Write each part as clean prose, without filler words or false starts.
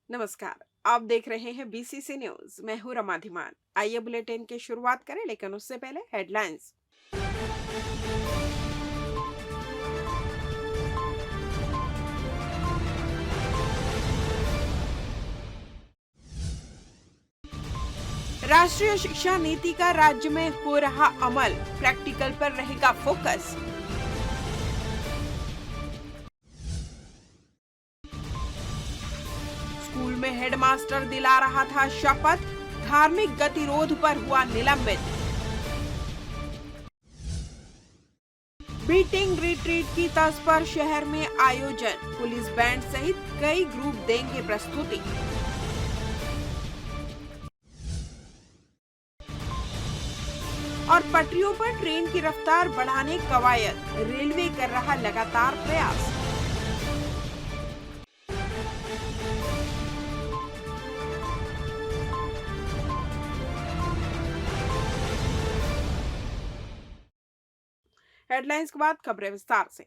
नमस्कार। आप देख रहे हैं बीसीसी न्यूज। मैं हूं रमा धीमान। आइए बुलेटिन की शुरुआत करें, लेकिन उससे पहले हेडलाइंस। राष्ट्रीय शिक्षा नीति का राज्य में हो रहा अमल, प्रैक्टिकल पर रहेगा फोकस। स्कूल में हेडमास्टर दिला रहा था शपथ, धार्मिक गतिरोध पर हुआ निलंबित। बीटिंग रिट्रीट की तर्ज पर शहर में आयोजन, पुलिस बैंड सहित कई ग्रुप देंगे प्रस्तुति। और पटरियों पर ट्रेन की रफ्तार बढ़ाने कवायद, रेलवे कर रहा लगातार प्रयास। हेडलाइंस के बाद खबरें विस्तार से।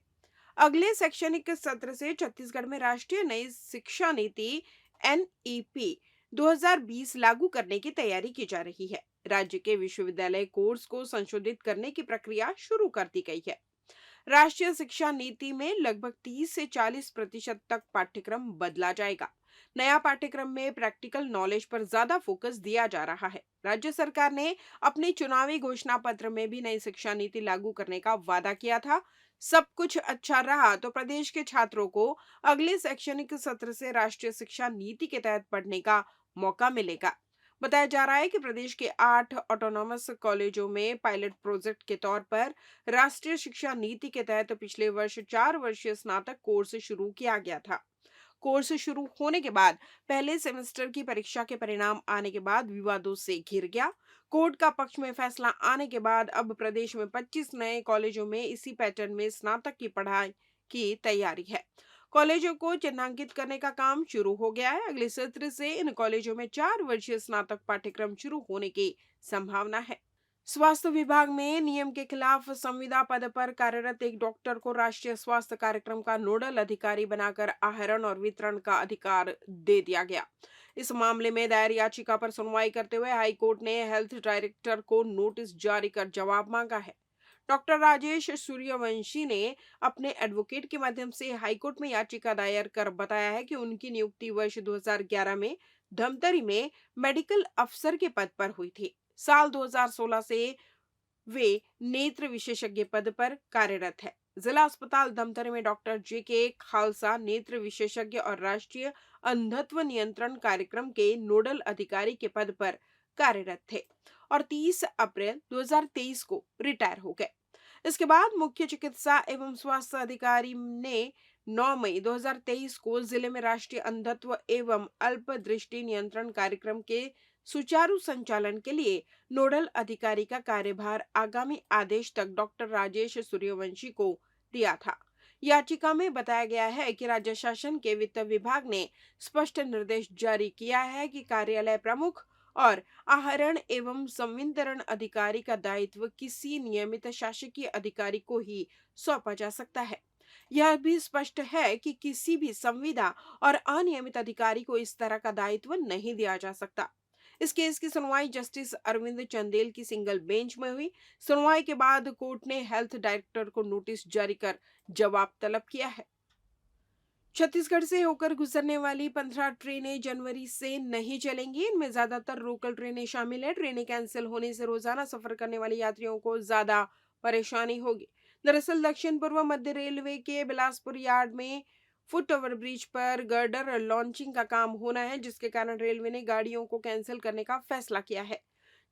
अगले शैक्षणिक सत्र से छत्तीसगढ़ में राष्ट्रीय नई शिक्षा नीति एनईपी 2020 लागू करने की तैयारी की जा रही है। राज्य के विश्वविद्यालय कोर्स को संशोधित करने की प्रक्रिया शुरू कर दी गई है। राष्ट्रीय शिक्षा नीति में लगभग 30 से 40% तक पाठ्यक्रम बदला जाएगा। नया पाठ्यक्रम में प्रैक्टिकल नॉलेज पर ज्यादा फोकस दिया जा रहा है। राज्य सरकार ने अपने चुनावी घोषणा पत्र में भी नई शिक्षा नीति लागू करने का वादा किया था। सब कुछ अच्छा रहा तो प्रदेश के छात्रों को अगले शैक्षणिक सत्र से राष्ट्रीय शिक्षा नीति के तहत पढ़ने का मौका मिलेगा। बताया जा रहा है कि प्रदेश के 8 ऑटोनॉमस कॉलेजों में पायलट प्रोजेक्ट के तौर पर राष्ट्रीय शिक्षा नीति के तहत पिछले वर्ष 4 वर्षीय स्नातक कोर्स शुरू किया गया था। कोर्स शुरू होने के बाद पहले सेमेस्टर की परीक्षा के परिणाम आने के बाद विवादों से घिर गया। कोर्ट का पक्ष में फैसला आने के बाद अब प्रदेश में 25 नए कॉलेजों में इसी पैटर्न में स्नातक की पढ़ाई की तैयारी है। कॉलेजों को चिन्हांकित करने का काम शुरू हो गया है। अगले सत्र से इन कॉलेजों में 4 वर्षीय स्नातक पाठ्यक्रम शुरू होने की संभावना है। स्वास्थ्य विभाग में नियम के खिलाफ संविदा पद पर कार्यरत एक डॉक्टर को राष्ट्रीय स्वास्थ्य कार्यक्रम का नोडल अधिकारी बनाकर आहरण और वितरण का अधिकार दे दिया गया। इस मामले में दायर याचिका पर सुनवाई करते हुए हाई कोर्ट ने हेल्थ डायरेक्टर को नोटिस जारी कर जवाब मांगा है। डॉक्टर राजेश सूर्यवंशी ने अपने एडवोकेट के माध्यम से हाईकोर्ट में याचिका दायर कर बताया है कि उनकी नियुक्ति वर्ष 2011 में धमतरी में मेडिकल अफसर के पद पर हुई थी। साल 2016 से वे नेत्र विशेषज्ञ पद पर कार्यरत है। जिला अस्पताल धमतरी में डॉक्टर जे खालसा नेत्र विशेषज्ञ और राष्ट्रीय अंधत्व नियंत्रण कार्यक्रम के नोडल अधिकारी के पद पर कार्यरत थे और 30 अप्रैल 2023 को रिटायर हो गए। इसके बाद मुख्य चिकित्सा एवं स्वास्थ्य अधिकारी ने 9 मई 2023 को जिले में राष्ट्रीय अंधत्व एवं अल्प दृष्टि नियंत्रण कार्यक्रम के सुचारू संचालन के लिए नोडल अधिकारी का कार्यभार आगामी आदेश तक डॉक्टर राजेश सूर्यवंशी को दिया था। याचिका में बताया गया है कि राज्य शासन के वित्त विभाग ने स्पष्ट निर्देश जारी किया है कि कार्यालय प्रमुख और आहरण एवं संवितरण अधिकारी का दायित्व किसी नियमित शासकीय अधिकारी को ही सौंपा जा सकता है। यह भी स्पष्ट है कि किसी भी संविदा और अनियमित अधिकारी को इस तरह का दायित्व नहीं दिया जा सकता। इस केस की सुनवाई जस्टिस अरविंद चंदेल की सिंगल बेंच में हुई। सुनवाई के बाद कोर्ट ने हेल्थ डायरेक्टर को नोटिस जारी कर जवाब तलब किया है। छत्तीसगढ़ से होकर गुजरने वाली 15 ट्रेनें जनवरी से नहीं चलेंगी। इनमें ज्यादातर लोकल ट्रेनें शामिल है। ट्रेनें कैंसिल होने से रोजाना सफर करने वाले यात्रियों को ज्यादा परेशानी होगी। दरअसल दक्षिण पूर्व मध्य रेलवे के बिलासपुर यार्ड में फुट ओवर ब्रिज पर गर्डर लॉन्चिंग का काम होना है, जिसके कारण रेलवे ने गाड़ियों को कैंसिल करने का फैसला किया है,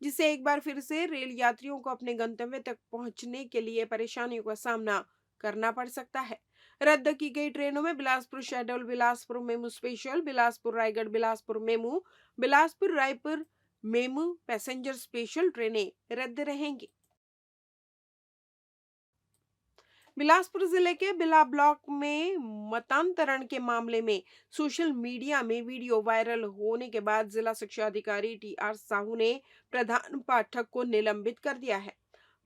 जिससे एक बार फिर से रेल यात्रियों को अपने गंतव्य तक पहुंचने के लिए परेशानियों का सामना करना पड़ सकता है। रद्द की गई ट्रेनों में Bilaspur schedule, Bilaspur MEMU special, Bilaspur Raigarh Bilaspur MEMU, Bilaspur Raipur MEMU passenger special ट्रेनें रद्द रहेंगी। बिलासपुर जिले के बिला ब्लॉक में मतांतरण के मामले में सोशल मीडिया में वीडियो वायरल होने के बाद जिला शिक्षा अधिकारी टी.आर. साहू ने प्रधान पाठक को निलंबित कर दिया है।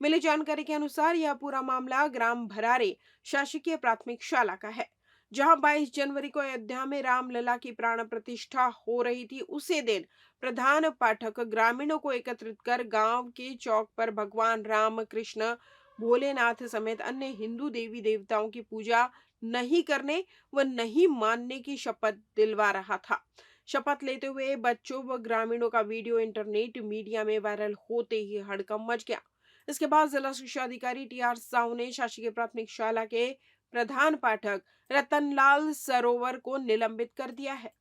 मिली जानकारी के अनुसार यह पूरा मामला ग्राम भरारे शासकीय प्राथमिक शाला का है। जहां 22 जनवरी को अयोध्या में रामलला की प्राण प्रतिष्ठा हो रही थी, उसी दिन प्रधान पाठक ग्रामीणों को एकत्रित कर गांव के चौक पर भगवान राम, कृष्ण, भोलेनाथ समेत अन्य हिंदू देवी देवताओं की पूजा नहीं करने व नहीं मानने की शपथ दिलवा रहा था। शपथ लेते हुए बच्चों व ग्रामीणों का वीडियो इंटरनेट मीडिया में वायरल होते ही हड़कंप मच गया। इसके बाद जिला शिक्षा अधिकारी टी.आर. साहू ने शासकीय प्राथमिक शाला के प्रधान पाठक रतनलाल सरोवर को निलंबित कर दिया है।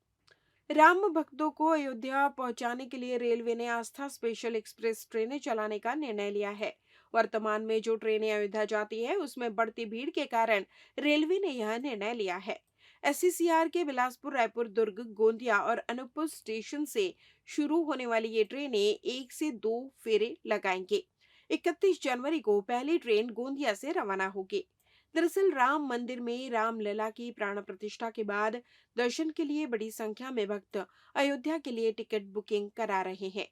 राम भक्तों को अयोध्या पहुंचाने के लिए रेलवे ने आस्था स्पेशल एक्सप्रेस ट्रेनें चलाने का निर्णय लिया है। वर्तमान में जो ट्रेनें अयोध्या जाती है, उसमें बढ़ती भीड़ के कारण रेलवे ने यह निर्णय लिया है। एससीसीआर के बिलासपुर, रायपुर, दुर्ग, गोंदिया और अनूपपुर स्टेशन से शुरू होने वाली ये ट्रेनें 1 से 2 फेरे लगाएंगे। 31 जनवरी को पहली ट्रेन गोंदिया से रवाना होगी। दरअसल राम मंदिर में रामलला की प्राण प्रतिष्ठा के बाद दर्शन के लिए बड़ी संख्या में भक्त अयोध्या के लिए टिकट बुकिंग करा रहे हैं।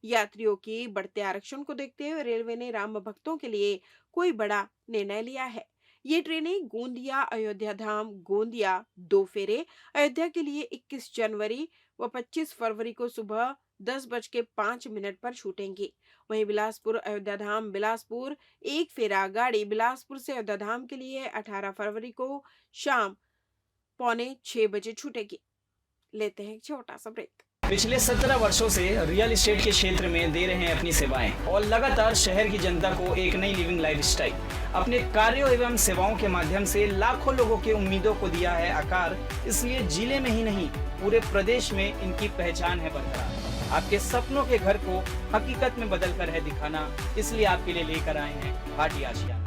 यात्रियों की बढ़ते आरक्षण को देखते हुए रेलवे ने राम भक्तों के लिए कोई बड़ा निर्णय लिया है। ये ट्रेनें गोंदिया अयोध्या धाम गोंदिया 2 फेरे अयोध्या के लिए 21 जनवरी व 25 फरवरी को सुबह 10:05 पर छूटेंगी। वहीं बिलासपुर अयोध्या धाम बिलासपुर 1 फेरा गाड़ी बिलासपुर से अयोध्या धाम के लिए 18 फरवरी को शाम 5:45 छूटेगी। लेते हैं एक छोटा सा ब्रेक। पिछले 17 वर्षों से रियल एस्टेट के क्षेत्र में दे रहे हैं अपनी सेवाएं और लगातार शहर की जनता को एक नई लिविंग लाइफस्टाइल। अपने कार्यों एवं सेवाओं के माध्यम से लाखों लोगों की उम्मीदों को दिया है आकार। इसलिए जिले में ही नहीं, पूरे प्रदेश में इनकी पहचान है बरकरार। आपके सपनों के घर को हकीकत में बदल कर है दिखाना, इसलिए आपके लिए लेकर आए हैं भाटी आशिया।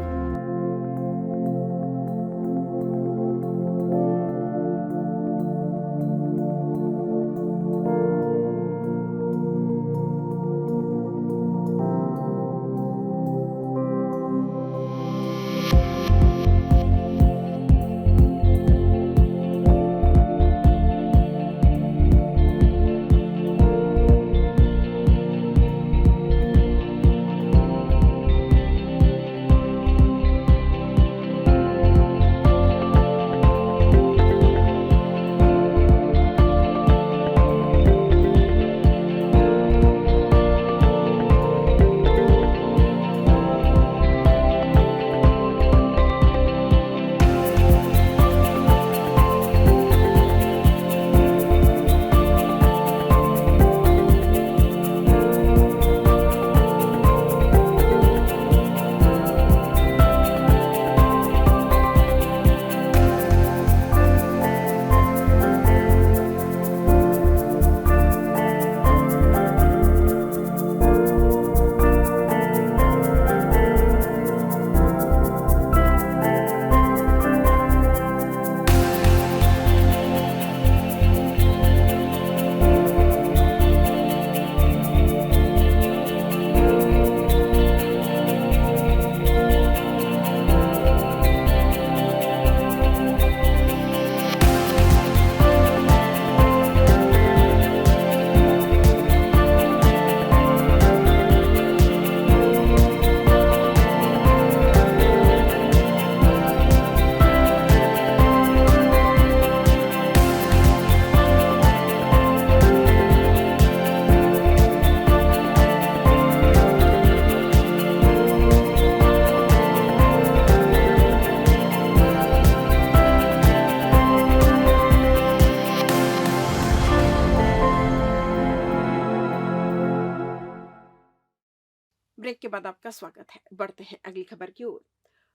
ब्रेक के बाद आपका स्वागत है। बढ़ते हैं अगली खबर की ओर।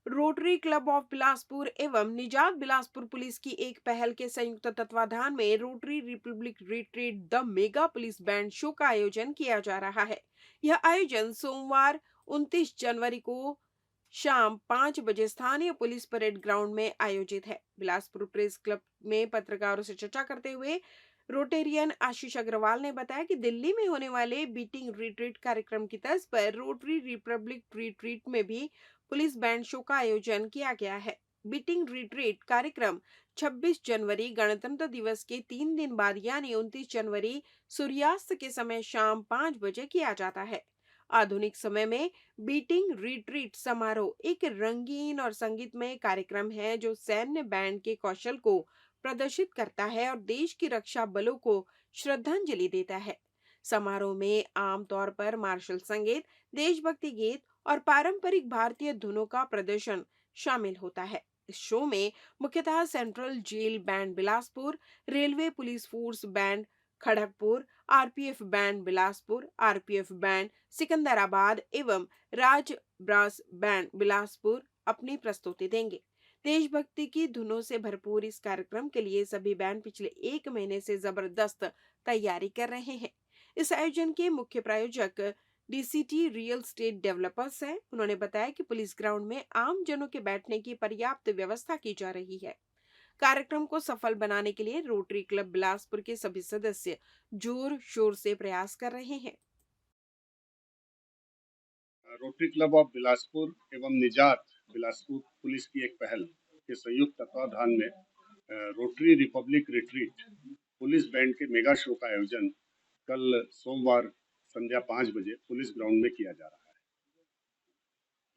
रोटरी क्लब ऑफ बिलासपुर एवं निजात बिलासपुर पुलिस की एक पहल के संयुक्त तत्वाधान में rotary Republic retreat the mega police band show का आयोजन किया जा रहा है। यह आयोजन सोमवार 29 जनवरी को शाम 5 बजे स्थानीय पुलिस परेड ग्राउंड में आयोजित है। बिलासपुर प्रेस क्लब में पत्रकारों से चर्चा करते हुए रोटेरियन आशीष अग्रवाल ने बताया कि दिल्ली में होने वाले बीटिंग रिट्रीट कार्यक्रम की तर्ज पर रोटरी रिपब्लिक रिट्रीट में भी पुलिस बैंड शो का आयोजन किया गया है। बीटिंग रिट्रीट कार्यक्रम 26 जनवरी गणतंत्र दिवस के 3 दिन बाद यानी 29 जनवरी सूर्यास्त के समय शाम 5 बजे किया जाता है। आधुनिक समय में बीटिंग रिट्रीट समारोह एक रंगीन और संगीतमय कार्यक्रम है जो सैन्य बैंड के कौशल को प्रदर्शित करता है और देश की रक्षा बलों को श्रद्धांजलि देता है। समारोह में आमतौर पर मार्शल संगीत, देशभक्ति गीत और पारंपरिक भारतीय धुनों का प्रदर्शन शामिल होता है। इस शो में मुख्यतः central jail band Bilaspur, railway police force band Kharagpur, RPF band Bilaspur, RPF band Secunderabad एवं राज ब्रास बैंड बिलासपुर अपनी प्रस्तुति देंगे। देशभक्ति की धुनों से भरपूर इस कार्यक्रम के लिए सभी बैंड पिछले 1 महीने से जबरदस्त तैयारी कर रहे हैं। इस आयोजन के मुख्य प्रायोजक डीसीटी रियल स्टेट डेवलपर्स हैं। उन्होंने बताया कि पुलिस ग्राउंड में आम जनों के बैठने की पर्याप्त व्यवस्था की जा रही है। कार्यक्रम को सफल बनाने के लिए रोटरी क्लब बिलासपुर के सभी सदस्य जोर शोर से प्रयास कर रहे हैं। रोटरी क्लब ऑफ बिलासपुर एवं निजात बिलासपुर पुलिस की एक पहल के संयुक्त तत्वाधान में rotary Republic retreat police band के मेगा शो का आयोजन कल सोमवार संध्या 5 बजे पुलिस ग्राउंड में किया जा रहा है।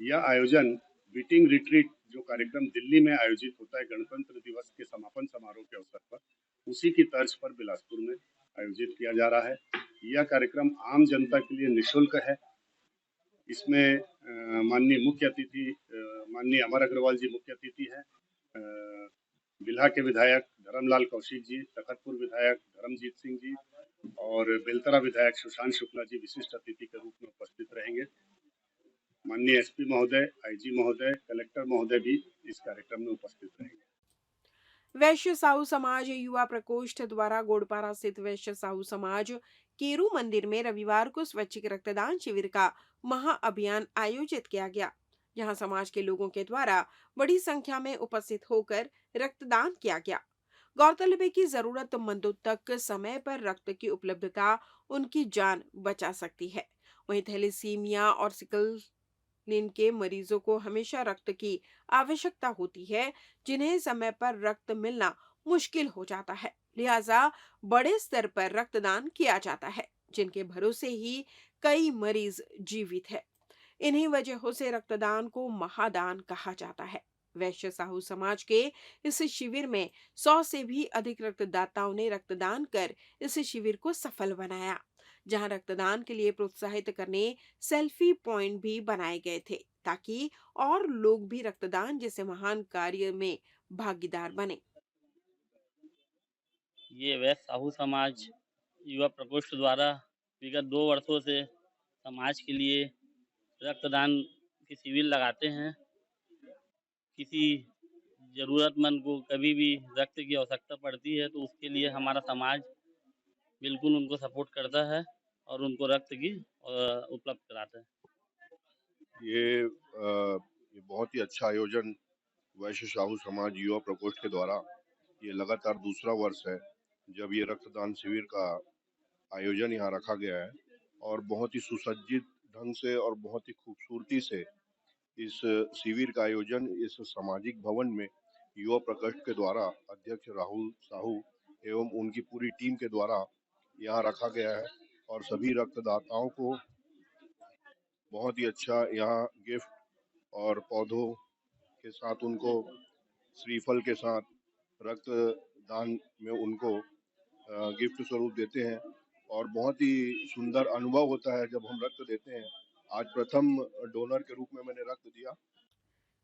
यह आयोजन बीटिंग रिट्रीट जो कार्यक्रम दिल्ली में आयोजित होता है गणतंत्र दिवस के समापन समारोह के अवसर पर, उसी की तर्ज पर बिलासपुर में आयोजित किया जा रहा है। यह कार्यक्रम आम जनता के लिए निःशुल्क है। इसमें माननीय मुख्य अतिथि माननीय अमर अग्रवाल जी मुख्य अतिथि हैं। बिल्हा के विधायक धर्मलाल कौशिक जी, तखतपुर विधायक धर्मजीत सिंह जी और बेलतरा विधायक सुशांत शुक्ला जी विशिष्ट अतिथि के रूप में उपस्थित रहेंगे। माननीय एसपी महोदय, आईजी महोदय, कलेक्टर महोदय भी इस कार्यक्रम में उपस्थित रहेंगे। वैश्य साहू समाज युवा प्रकोष्ठ द्वारा गोड़पारा स्थित वैश्य साहू समाज केरू मंदिर में रविवार को स्वैच्छिक रक्तदान शिविर का महाअभियान आयोजित किया गया, जहां समाज के लोगों के द्वारा बड़ी संख्या में उपस्थित होकर रक्तदान किया गया। गौरतलब है कि जरूरतमंदों तक समय पर रक्त की उपलब्धता उनकी जान बचा सकती है। वहीं थैलेसीमिया और सिकल के मरीजों को हमेशा रक्त की आवश्यकता होती है, जिन्हें समय पर रक्त मिलना मुश्किल हो जाता है। लिहाजा बड़े स्तर पर रक्तदान किया जाता है, जिनके भरोसे ही कई मरीज जीवित है। इन्हीं वजहों से रक्तदान को महादान कहा जाता है। वैश्य साहू समाज के इस शिविर में 100 से भी अधिक रक्तदाताओं ने रक्तदान कर इस शिविर को सफल बनाया, जहां रक्तदान के लिए प्रोत्साहित करने सेल्फी पॉइंट भी बनाए गए थे, ताकि और लोग भी रक्तदान जैसे महान कार्य में भागीदार बने। ये वैश्य साहू समाज युवा प्रकोष्ठ द्वारा विगत 2 वर्षों से समाज के लिए रक्तदान की शिविर लगाते हैं। किसी ज़रूरतमंद को कभी भी रक्त की आवश्यकता पड़ती है तो उसके लिए हमारा समाज बिल्कुल उनको सपोर्ट करता है और उनको रक्त की उपलब्ध कराता है। ये बहुत ही अच्छा आयोजन वैश्य साहू समाज युवा प्रकोष्ठ के द्वारा ये लगातार दूसरा वर्ष है जब ये रक्तदान शिविर का आयोजन यहाँ रखा गया है और बहुत ही सुसज्जित ढंग से और बहुत ही खूबसूरती से इस शिविर का आयोजन इस सामाजिक भवन में युवा प्रकोष्ठ के द्वारा अध्यक्ष राहुल साहू एवं उनकी पूरी टीम के द्वारा यहाँ रखा गया है और सभी रक्तदाताओं को बहुत ही अच्छा यहाँ गिफ्ट और पौधों के साथ उनको श्रीफल के साथ रक्तदान में उनको गिफ्ट स्वरूप देते हैं और बहुत ही सुंदर अनुभव होता है जब हम रक्त देते हैं। आज प्रथम डोनर के रूप में मैंने रक्त दिया।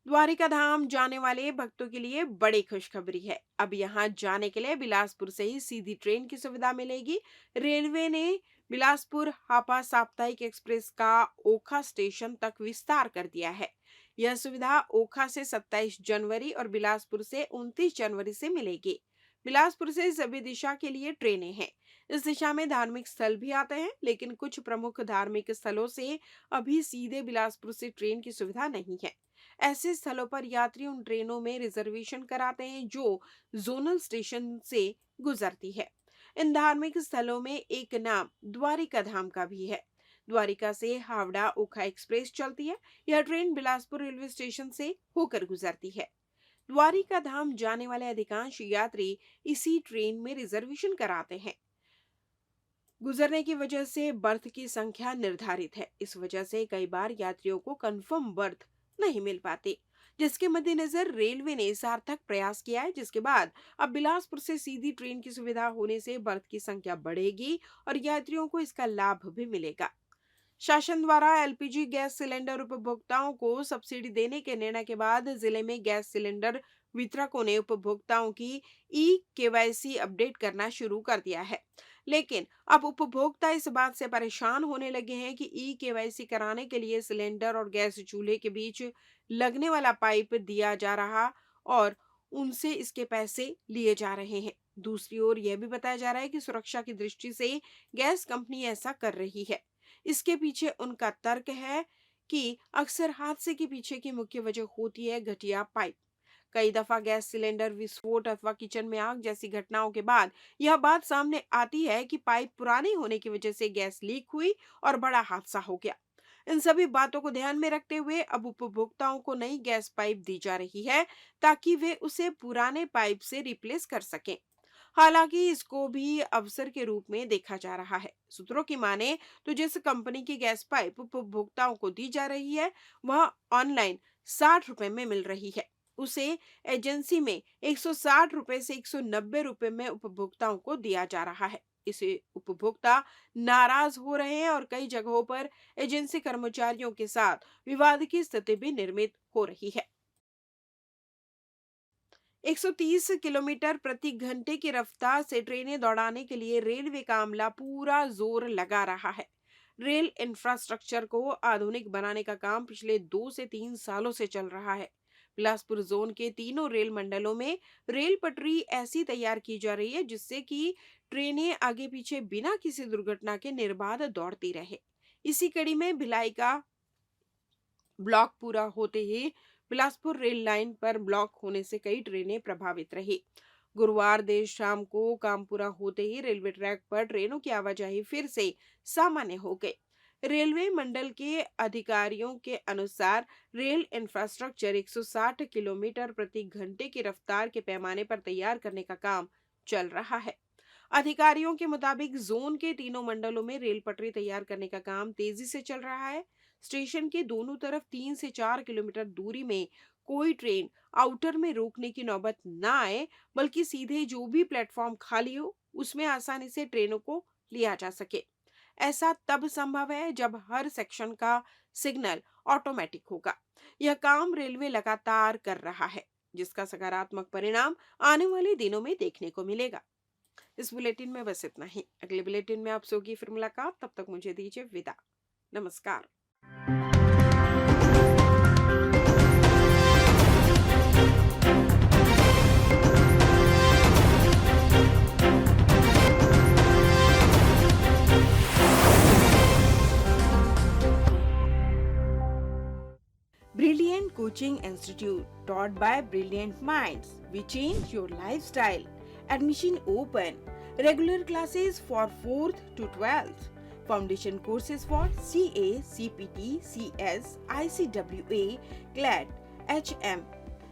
द्वारिका धाम जाने वाले भक्तों के लिए बड़ी खुशखबरी है। अब यहाँ जाने के लिए बिलासपुर से ही सीधी ट्रेन की सुविधा मिलेगी। रेलवे ने बिलासपुर हापा साप्ताहिक एक्सप्रेस का ओखा स्टेशन तक विस्तार कर दिया है। यह सुविधा ओखा से 27 जनवरी और बिलासपुर से 29 जनवरी से मिलेगी। बिलासपुर से सभी दिशा के लिए ट्रेनें हैं। इस दिशा में धार्मिक स्थल भी आते हैं, लेकिन कुछ प्रमुख धार्मिक स्थलों से अभी सीधे बिलासपुर से ट्रेन की सुविधा नहीं है। ऐसे स्थलों पर यात्री उन ट्रेनों में रिजर्वेशन कराते हैं जो जोनल स्टेशन से गुजरती है। इन धार्मिक स्थलों में एक नाम द्वारिका धाम का भी है। द्वारिका से हावड़ा ओखा एक्सप्रेस चलती है। यह ट्रेन बिलासपुर रेलवे स्टेशन से होकर गुजरती है। द्वारिका धाम जाने वाले अधिकांश यात्री इसी ट्रेन में रिजर्वेशन कराते हैं। गुजरने की वजह से बर्थ की संख्या निर्धारित है। इस वजह से कई बार यात्रियों को कंफर्म बर्थ नहीं मिल पाती, जिसके मद्देनजर रेलवे ने सार्थक प्रयास किया है, जिसके बाद अब बिलासपुर से सीधी ट्रेन की सुविधा होने से बर्थ की संख्या बढ़ेगी और यात्रियों को इसका लाभ भी मिलेगा। शासन द्वारा एलपीजी गैस सिलेंडर उपभोक्ताओं को सब्सिडी देने के निर्णय के बाद जिले में गैस सिलेंडर वितरकों ने उपभोक्ताओं की केवाईसी अपडेट करना शुरू कर दिया है। लेकिन अब उपभोक्ता इस बात से परेशान होने लगे हैं कि केवाईसी कराने के लिए सिलेंडर और गैस चूल्हे के बीच लगने वाला पाइप दिया जा रहा और उनसे इसके पैसे लिए जा रहे हैं। दूसरी ओर यह भी बताया जा रहा है कि सुरक्षा की दृष्टि से गैस कंपनी ऐसा कर रही है। इसके पीछे उनका तर्क है कि अक्सर हादसे के पीछे की मुख्य वजह होती है घटिया पाइप। कई दफा गैस सिलेंडर विस्फोट अथवा किचन में आग जैसी घटनाओं के बाद यह बात सामने आती है कि पाइप पुरानी होने की वजह से गैस लीक हुई और बड़ा हादसा हो गया। इन सभी बातों को ध्यान में रखते हुए अब उपभोक्ताओं को नई गैस पाइप दी जा रही है ताकि वे उसे पुराने पाइप से रिप्लेस कर सकें। हालांकि इसको भी अवसर के रूप में देखा जा रहा है। सूत्रों की माने तो जिस कंपनी की गैस पाइप उपभोक्ताओं को दी जा रही है वह ऑनलाइन 60 रुपए में मिल रही है, उसे एजेंसी में 160 रुपए से 190 रुपए में उपभोक्ताओं को दिया जा रहा है। इसे उपभोक्ता नाराज हो रहे हैं और कई जगहों पर एजेंसी कर्मचारियों के साथ विवाद की स्थिति भी निर्मित हो रही है। 130 किलोमीटर प्रति घंटे की रफ्तार से ट्रेनें दौड़ाने के लिए रेलवे का अमला पूरा जोर लगा रहा है। रेल इंफ्रास्ट्रक्चर को आधुनिक बनाने का काम पिछले 2 से 3 सालों से चल रहा है। बिलासपुर जोन के तीनों रेल मंडलों में रेल पटरी ऐसी तैयार की जा रही है जिससे कि ट्रेनें आगे पीछे बिना किसी दुर्घटना के निर्बाध दौड़ती रहे। इसी कड़ी में भिलाई का ब्लॉक पूरा होते ही बिलासपुर रेल लाइन पर ब्लॉक होने से कई ट्रेनें प्रभावित रही। गुरुवार देर शाम को काम पूरा होते ही रेलवे ट्रैक पर ट्रेनों की आवाजाही फिर से सामान्य हो गई। रेलवे मंडल के अधिकारियों के अनुसार रेल इंफ्रास्ट्रक्चर 160 किलोमीटर प्रति घंटे की रफ्तार के पैमाने पर तैयार करने का काम चल रहा है। अधिकारियों के मुताबिक जोन के तीनों मंडलों में रेल पटरी तैयार करने का काम तेजी से चल रहा है। स्टेशन के दोनों तरफ 3 से 4 किलोमीटर दूरी में कोई ट्रेन आउटर में रोकने की नौबत न आए, बल्कि सीधे जो भी प्लेटफॉर्म खाली हो उसमें आसानी से ट्रेनों को लिया जा सके। ऐसा तब संभव है जब हर सेक्शन का सिग्नल ऑटोमेटिक होगा। यह काम रेलवे लगातार कर रहा है, जिसका सकारात्मक परिणाम आने वाले दिनों में देखने को मिलेगा। इस बुलेटिन में बस इतना ही। अगले बुलेटिन में आपसे होगी फिर मुलाकात, तब तक मुझे दीजिए विदा। नमस्कार। Brilliant Coaching Institute, taught by brilliant minds. We change your lifestyle. Admission open. Regular classes for 4th to 12th. Foundation courses for CA, CPT, CS, ICWA, CLAT, HM,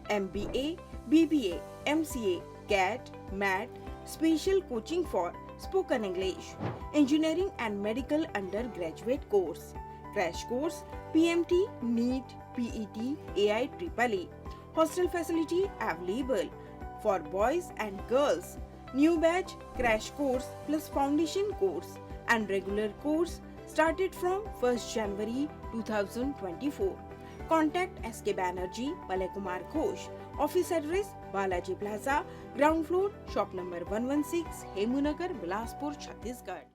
MBA, BBA, MCA, CAT, MAT. Special coaching for spoken English, engineering and medical undergraduate course. Crash course, PMT, NEET, PET, AIEEE. Hostel facility available for boys and girls. New batch crash course plus foundation course and regular course started from 1st January 2024. Contact SK Banerjee, Palay Kumar Ghosh. Office address Balaji Plaza, ground floor, shop number 116, Hemunagar, Bilaspur, Chhattisgarh.